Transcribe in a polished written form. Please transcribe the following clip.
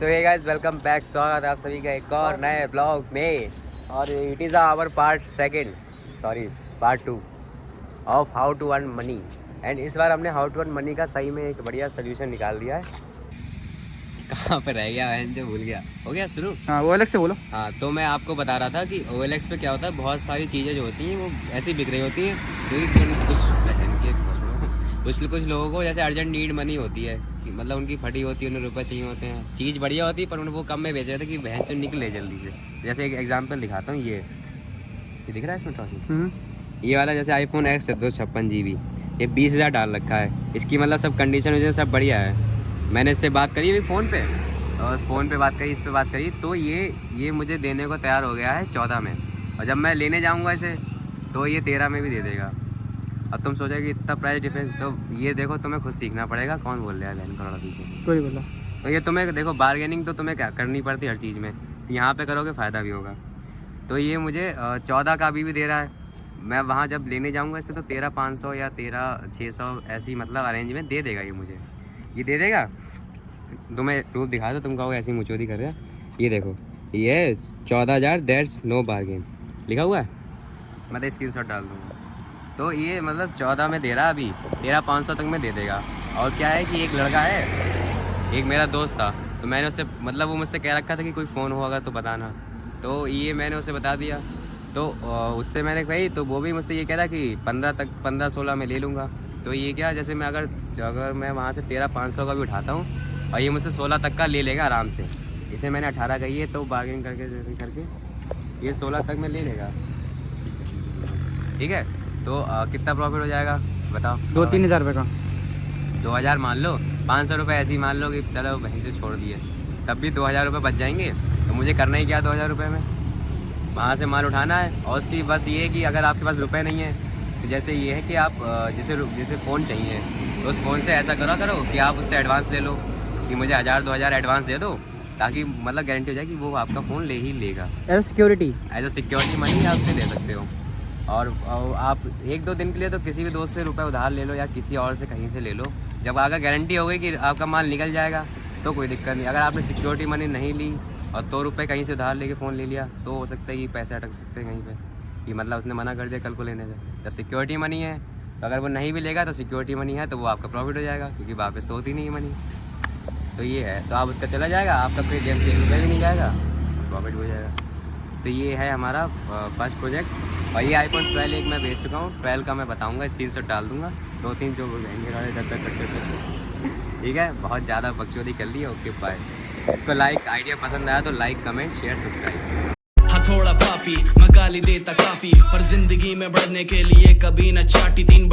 सो hey guys welcome back. स्वागत है आप सभी का एक और नए ब्लॉग में और it is our part 2 of how to earn money. And इस बार हमने हाउ टू अर्न मनी का सही में एक बढ़िया सोल्यूशन निकाल दिया है। कहाँ पर रह गया बहन जो भूल गया। हो गया शुरू। हाँ OLX से बोलो। हाँ तो मैं आपको बता रहा था कि OLX पे क्या होता है, बहुत सारी चीज़ें जो होती हैं वो ऐसी बिक रही होती हैं क्योंकि कुछ लोगों को जैसे अर्जेंट नीड मनी होती है कि मतलब उनकी फटी होती है, उन्हें रुपये चाहिए होते हैं, चीज़ बढ़िया होती है पर उन्हें वो कम में बेच रहे थे कि बहन तो निकले जल्दी से। जैसे एक एग्जांपल दिखाता हूँ, ये दिख रहा है इसमें ट्रॉफी, ये वाला जैसे iPhone X 256 GB, ये 20,000 डाल रखा है। इसकी मतलब सब कंडीशन वजह सब बढ़िया है। मैंने इससे बात करी अभी फ़ोन पे, और फ़ोन पे बात करी, इस पर बात करी, तो ये मुझे देने को तैयार हो गया है 14 में, और जब मैं लेने जाऊँगा इसे तो ये 13 में भी दे देगा। अब तुम सोचो कि इतना प्राइस डिफरेंस, तो ये देखो तुम्हें खुद सीखना पड़ेगा। कौन बोल रहा है बहन करोड़ा पीछे? कोई बोला। तो ये तुम्हें देखो, बार्गेनिंग तो तुम्हें क्या करनी पड़ती है हर चीज़ में, तो यहाँ पे करोगे फ़ायदा भी होगा। तो ये मुझे 14 का अभी भी दे रहा है। मैं वहाँ जब लेने जाऊँगा इससे तो 13,500 या 13,600 ऐसी मतलब अरेंज में दे देगा ये मुझे। ये दे देगा। तुम्हें प्रूफ दिखा दो, तुम कहोगे ऐसी मुचोदी कर रहे हैं। ये देखो, ये 14,000 दैट्स नो बार्गेन लिखा हुआ है। मैं तो स्क्रीनशॉट डाल दूँगा। तो ये मतलब 14 में दे रहा, अभी 13,500 तक में दे देगा। और क्या है कि एक लड़का है, एक मेरा दोस्त था, तो मैंने उससे मतलब वो मुझसे कह रखा था कि कोई फ़ोन होगा तो बताना, तो ये मैंने उसे बता दिया। तो उससे मैंने कही, तो वो भी मुझसे ये कह रहा कि 15-16 में ले लूँगा। तो ये क्या, जैसे मैं अगर मैं वहाँ से 13,500 का भी उठाता हूँ और ये मुझसे 16 तक का ले लेगा आराम से। इसे मैंने 18 कही है, तो बार्गेन करके ये 16 तक में ले लेगा। ठीक है, तो कितना प्रॉफिट हो जाएगा बताओ? 2-3 हज़ार रुपये का। 2,000 मान लो, 500 रुपये ऐसे ही मान लो कि चलो वहीं से छोड़ दिए, तब भी 2,000 रुपये बच जाएंगे। तो मुझे करना ही क्या 2,000 रुपये में, वहाँ से माल उठाना है। और उसकी बस ये है कि अगर आपके पास रुपए नहीं है, तो जैसे ये है कि आप जैसे फ़ोन चाहिए, तो उस फ़ोन से ऐसा करो कि आप उससे एडवांस ले लो, कि मुझे 1,000-2,000 एडवांस दे दो, ताकि मतलब गारंटी हो जाए कि वो आपका फ़ोन ले ही लेगा। एज सिक्योरिटी मनी आप उससे ले सकते हो। और आप 1-2 दिन के लिए तो किसी भी दोस्त से रुपए उधार ले लो या किसी और से कहीं से ले लो। जब अगर गारंटी हो गई कि आपका माल निकल जाएगा तो कोई दिक्कत नहीं। अगर आपने सिक्योरिटी मनी नहीं ली और 2 रुपये कहीं से उधार लेके फ़ोन ले लिया, तो हो सकता है कि पैसे अटक सकते हैं कहीं पे, कि मतलब उसने मना कर दिया कल को लेने से। जब सिक्योरिटी मनी है, तो अगर वो नहीं भी लेगा तो सिक्योरिटी मनी है, तो वो आपका प्रॉफिट हो जाएगा, क्योंकि वापस तो होती नहीं है मनी। तो ये है, तो आप उसका चला जाएगा, आपका कोई जेब से 1 रुपये भी नहीं जाएगा, प्रॉफिट हो जाएगा। तो ये है हमारा फर्स्ट प्रोजेक्ट। और ये iPhone 12 एक मैं बेच चुका हूँ। 12 का मैं बताऊँगा, स्क्रीनशॉट डाल दूँगा। 2-3 जो महंगे वाले करते ठीक है, बहुत ज़्यादा बकचोदी कर ली। Okay bye. इसको लाइक, आइडिया पसंद आया तो लाइक, कमेंट, शेयर, सब्सक्राइब। हाँ थोड़ा पापी मैं गाली देता काफी, पर जिंदगी में बढ़ने के लिए कभी न चाटी 3